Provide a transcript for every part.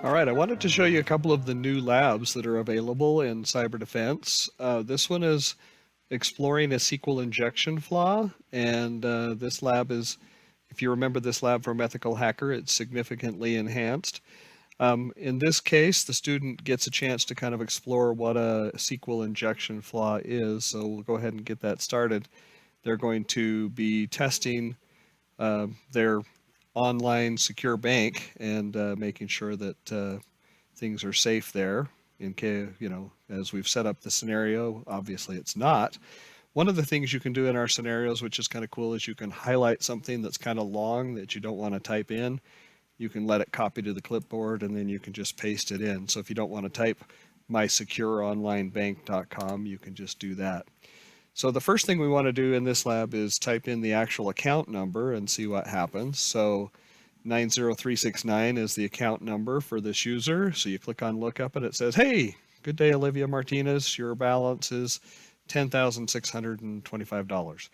All right, I wanted to show you a couple of the new labs that are available in CyberDefense. This one is Exploring a SQL Injection Flaw, and this lab is, if you remember this lab from Ethical Hacker, it's significantly enhanced. In this case, the student gets a chance to kind of explore what a SQL injection flaw is, so we'll go ahead and get that started. They're going to be testing their online secure bank and making sure that things are safe there. In case, as we've set up the scenario, obviously it's not. One of the things you can do in our scenarios, which is kind of cool, is you can highlight something that's kind of long that you don't want to type in. You can let it copy to the clipboard and then you can just paste it in. So if you don't want to type mysecureonlinebank.com, you can just do that. So the first thing we want to do in this lab is type in the actual account number and see what happens. So 90369 is the account number for this user. So you click on lookup and it says, hey, good day, Olivia Martinez. Your balance is $10,625,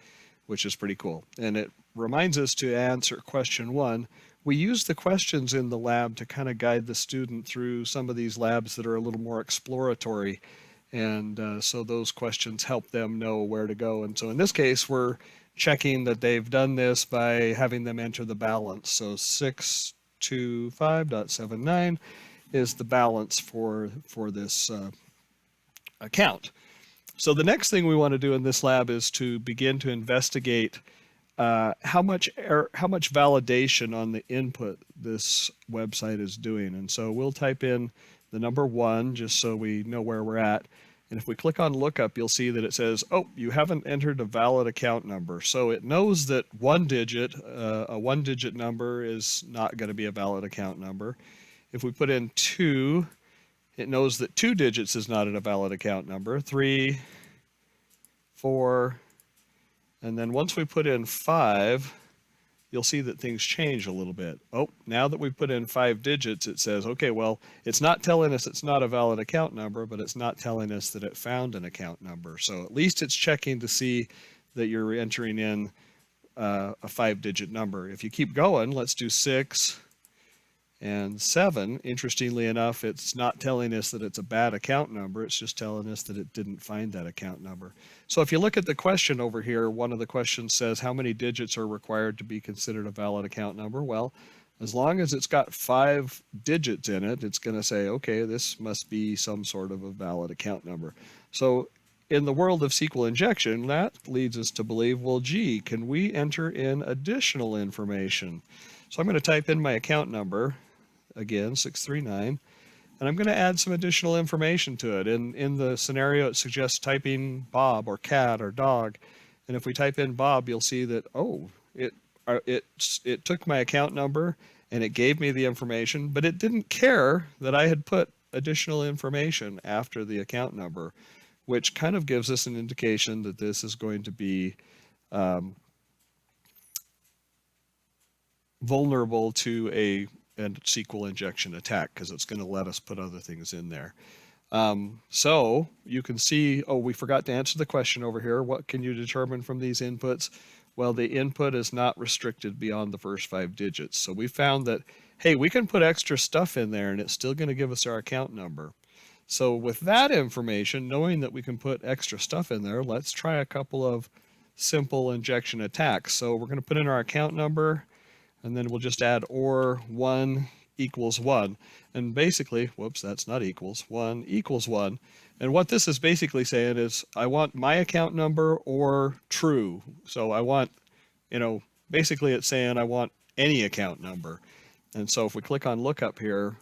which is pretty cool. And it reminds us to answer question 1. We use the questions in the lab to kind of guide the student through some of these labs that are a little more exploratory. And so those questions help them know where to go. And so in this case, we're checking that they've done this by having them enter the balance. So 625.79 is the balance for this account. So the next thing we want to do in this lab is to begin to investigate how much validation on the input this website is doing. And so we'll type in the number 1 just so we know where we're at. And if we click on lookup, you'll see that it says, oh, you haven't entered a valid account number. So it knows that a one-digit number is not going to be a valid account number. If we put in 2, it knows that 2 digits is not a valid account number. 3, 4, and then once we put in 5, you'll see that things change a little bit. Oh, now that we've put in 5 digits, it says, okay, well, it's not telling us it's not a valid account number, but it's not telling us that it found an account number. So at least it's checking to see that you're entering in a 5-digit number. If you keep going, let's do 6 and 7. Interestingly enough, it's not telling us that it's a bad account number. It's just telling us that it didn't find that account number. So if you look at the question over here, one of the questions says, how many digits are required to be considered a valid account number? Well, as long as it's got 5 digits in it, it's going to say, okay, this must be some sort of a valid account number. So in the world of SQL injection, that leads us to believe, well, gee, can we enter in additional information? So I'm going to type in my account number, again, 639, and I'm going to add some additional information to it. In the scenario, it suggests typing Bob or cat or dog. And if we type in Bob, you'll see that, oh, it took my account number and it gave me the information, but it didn't care that I had put additional information after the account number, which kind of gives us an indication that this is going to be vulnerable to a SQL injection attack, because it's going to let us put other things in there. So you can see, oh, we forgot to answer the question over here. What can you determine from these inputs? Well, the input is not restricted beyond the first 5 digits. So we found that, hey, we can put extra stuff in there and it's still going to give us our account number. So with that information, knowing that we can put extra stuff in there, let's try a couple of simple injection attacks. So we're going to put in our account number, and then we'll just add or 1 equals 1. And basically, whoops, that's not equals, 1 equals 1. And what this is basically saying is I want my account number or true. So I want, basically it's saying I want any account number. And so if we click on lookup here,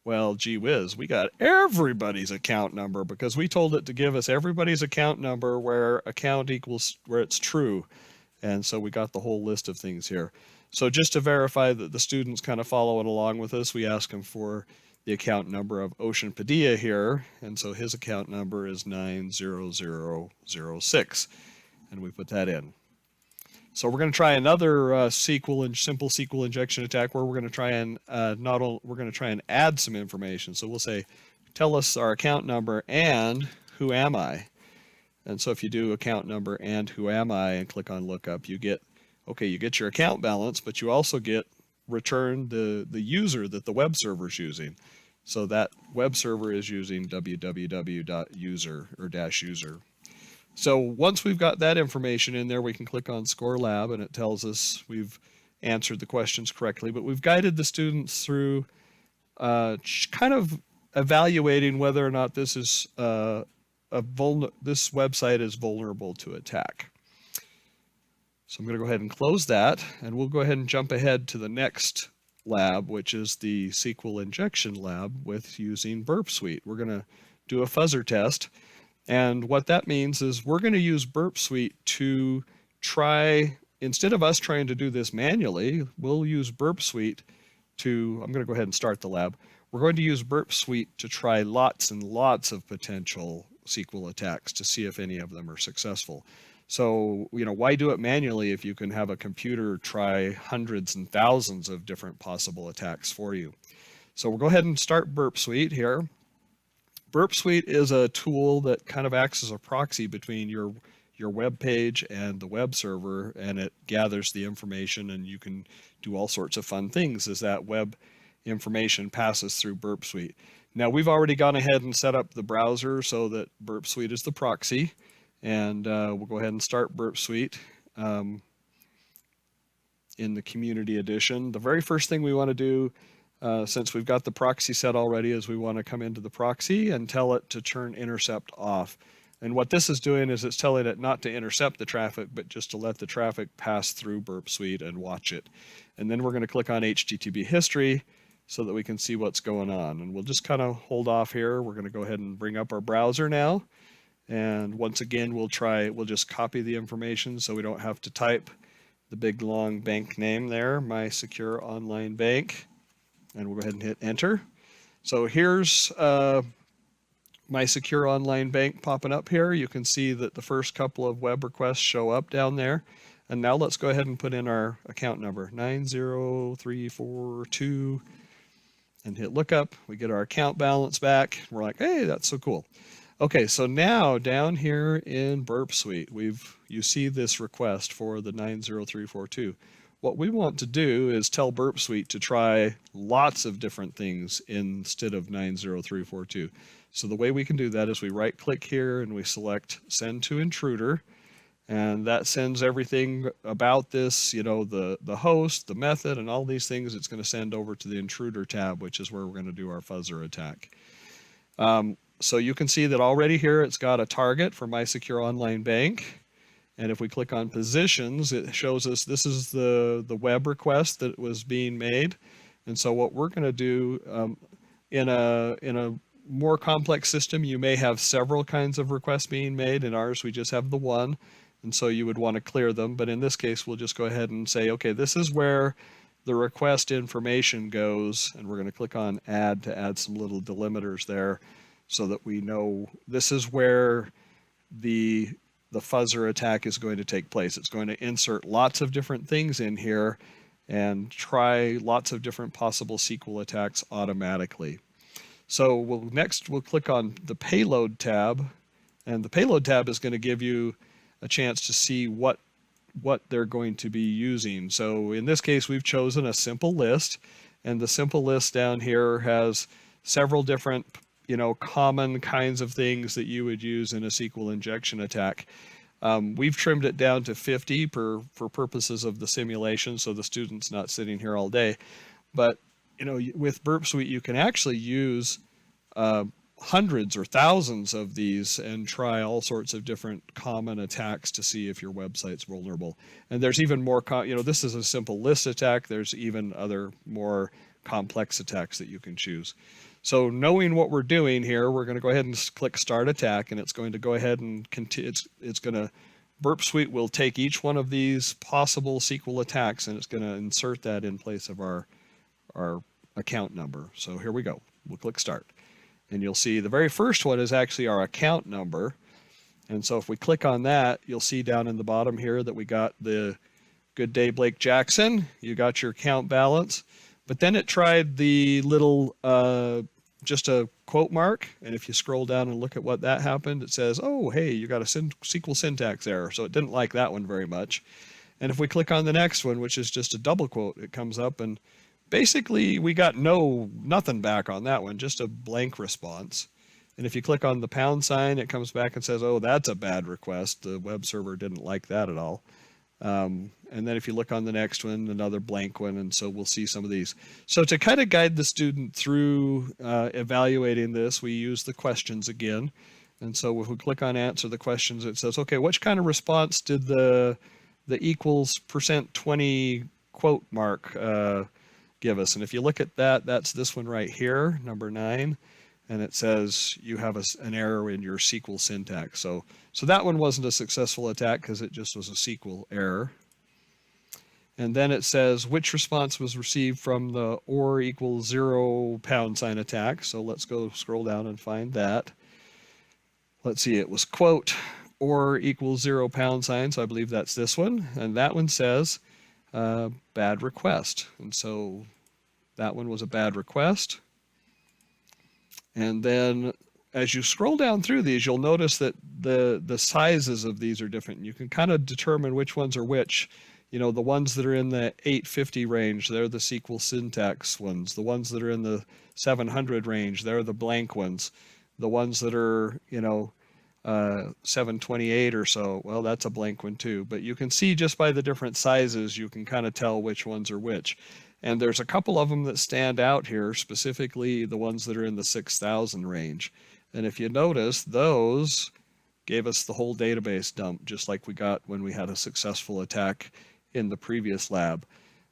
well, gee whiz, we got everybody's account number because we told it to give us everybody's account number where account equals where it's true. And so we got the whole list of things here. So just to verify that the student's kind of following along with us, we ask him for the account number of Ocean Padilla here. And so his account number is 90006. And we put that in. So we're going to try another simple SQL injection attack where we're going to try and we're going to try and add some information. So we'll say, tell us our account number and who am I? And so if you do account number and who am I and click on lookup, you get your account balance, but you also get return the user that the web server is using. So that web server is using www.user or -user. So once we've got that information in there, we can click on Score Lab and it tells us we've answered the questions correctly, but we've guided the students through kind of evaluating whether or not this is this website is vulnerable to attack. So I'm going to go ahead and close that, and we'll go ahead and jump ahead to the next lab, which is the SQL Injection Lab with using Burp Suite. We're going to do a fuzzer test, and what that means is we're going to use Burp Suite to try, instead of us trying to do this manually, we'll use Burp Suite to, I'm going to go ahead and start the lab. We're going to use Burp Suite to try lots and lots of potential SQL attacks to see if any of them are successful. So, why do it manually if you can have a computer try hundreds and thousands of different possible attacks for you? So we'll go ahead and start Burp Suite here. Burp Suite is a tool that kind of acts as a proxy between your web page and the web server, and it gathers the information, and you can do all sorts of fun things as that web information passes through Burp Suite. Now, we've already gone ahead and set up the browser so that Burp Suite is the proxy. And we'll go ahead and start Burp Suite in the Community Edition. The very first thing we want to do, since we've got the proxy set already, is we want to come into the proxy and tell it to turn intercept off. And what this is doing is it's telling it not to intercept the traffic, but just to let the traffic pass through Burp Suite and watch it. And then we're going to click on HTTP history so that we can see what's going on. And we'll just kind of hold off here. We're going to go ahead and bring up our browser now. And once again, we'll just copy the information so we don't have to type the big long bank name there, My Secure Online Bank. And we'll go ahead and hit enter. So here's My Secure Online Bank popping up here. You can see that the first couple of web requests show up down there. And now let's go ahead and put in our account number, 90342, and hit lookup. We get our account balance back. We're like, hey, that's so cool. Okay, so now down here in Burp Suite, you see this request for the 90342. What we want to do is tell Burp Suite to try lots of different things instead of 90342. So the way we can do that is we right-click here and we select Send to Intruder, and that sends everything about this, the host, the method, and all these things. It's going to send over to the Intruder tab, which is where we're going to do our fuzzer attack. So you can see that already here it's got a target for My Secure Online Bank. And if we click on positions, it shows us this is the web request that was being made. And so what we're going to do in a more complex system, you may have several kinds of requests being made. In ours, we just have the one. And so you would want to clear them. But in this case, we'll just go ahead and say, okay, this is where the request information goes. And we're going to click on add to add some little delimiters there, so that we know this is where the fuzzer attack is going to take place. It's going to insert lots of different things in here and try lots of different possible SQL attacks automatically. So next we'll click on the Payload tab, and the Payload tab is going to give you a chance to see what they're going to be using. So in this case, we've chosen a simple list, and the simple list down here has several different common kinds of things that you would use in a SQL injection attack. We've trimmed it down to 50 for purposes of the simulation, so the student's not sitting here all day. But with Burp Suite, you can actually use hundreds or thousands of these and try all sorts of different common attacks to see if your website's vulnerable. And there's even more, this is a simple list attack. There's even other more complex attacks that you can choose. So knowing what we're doing here, we're going to go ahead and click Start Attack, and it's going to go ahead and continue. It's going to, Burp Suite will take each one of these possible SQL attacks, and it's going to insert that in place of our account number. So here we go. We'll click Start. And you'll see the very first one is actually our account number. And so if we click on that, you'll see down in the bottom here that we got the Good Day Blake Jackson. You got your account balance. But then it tried the little, just a quote mark. And if you scroll down and look at what that happened, it says, oh, hey, you got a SQL syntax error. So it didn't like that one very much. And if we click on the next one, which is just a double quote, it comes up, and basically we got nothing back on that one, just a blank response. And if you click on the pound sign, it comes back and says, oh, that's a bad request. The web server didn't like that at all. And then if you look on the next one, another blank one, and so we'll see some of these. So to kind of guide the student through evaluating this, we use the questions again. And so if we click on answer the questions, it says, okay, which kind of response did the equals %20 quote mark give us? And if you look at that, that's this one right here, number 9. And it says you have an error in your SQL syntax. So that one wasn't a successful attack because it just was a SQL error. And then it says which response was received from the or equals 0 pound sign attack. So let's go scroll down and find that. Let's see, it was quote or equals 0 pound sign. So I believe that's this one. And that one says bad request. And so that one was a bad request. And then as you scroll down through these, you'll notice that the sizes of these are different. You can kind of determine which ones are which. You know, the ones that are in the 850 range, they're the SQL syntax ones. The ones that are in the 700 range, they're the blank ones. The ones that are, 728 or so, well, that's a blank one too. But you can see just by the different sizes, you can kind of tell which ones are which. And there's a couple of them that stand out here, specifically the ones that are in the 6,000 range. And if you notice, those gave us the whole database dump, just like we got when we had a successful attack in the previous lab.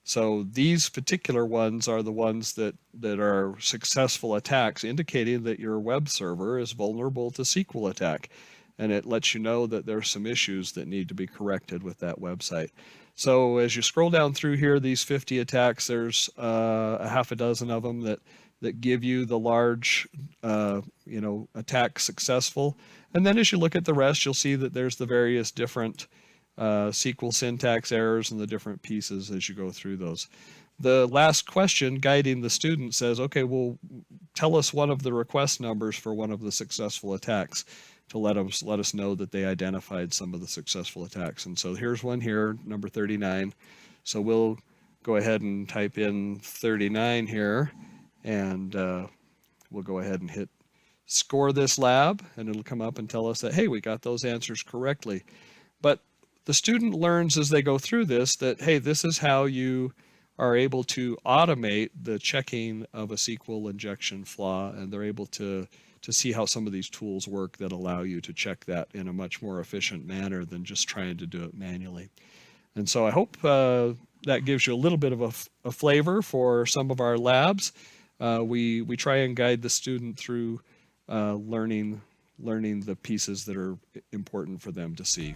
So these particular ones are the ones that are successful attacks, indicating that your web server is vulnerable to SQL attack. And it lets you know that there's some issues that need to be corrected with that website. So as you scroll down through here, these 50 attacks, there's a half a dozen of them that give you the large, attack successful. And then as you look at the rest, you'll see that there's the various different SQL syntax errors and the different pieces as you go through those. The last question guiding the student says, okay, well, tell us one of the request numbers for one of the successful attacks to let us know that they identified some of the successful attacks. And so here's one here, number 39. So we'll go ahead and type in 39 here, and we'll go ahead and hit score this lab, and it'll come up and tell us that, hey, we got those answers correctly. But the student learns as they go through this that, hey, this is how you are able to automate the checking of a SQL injection flaw, and they're able to see how some of these tools work that allow you to check that in a much more efficient manner than just trying to do it manually. And so I hope that gives you a little bit of a flavor for some of our labs. We try and guide the student through learning the pieces that are important for them to see.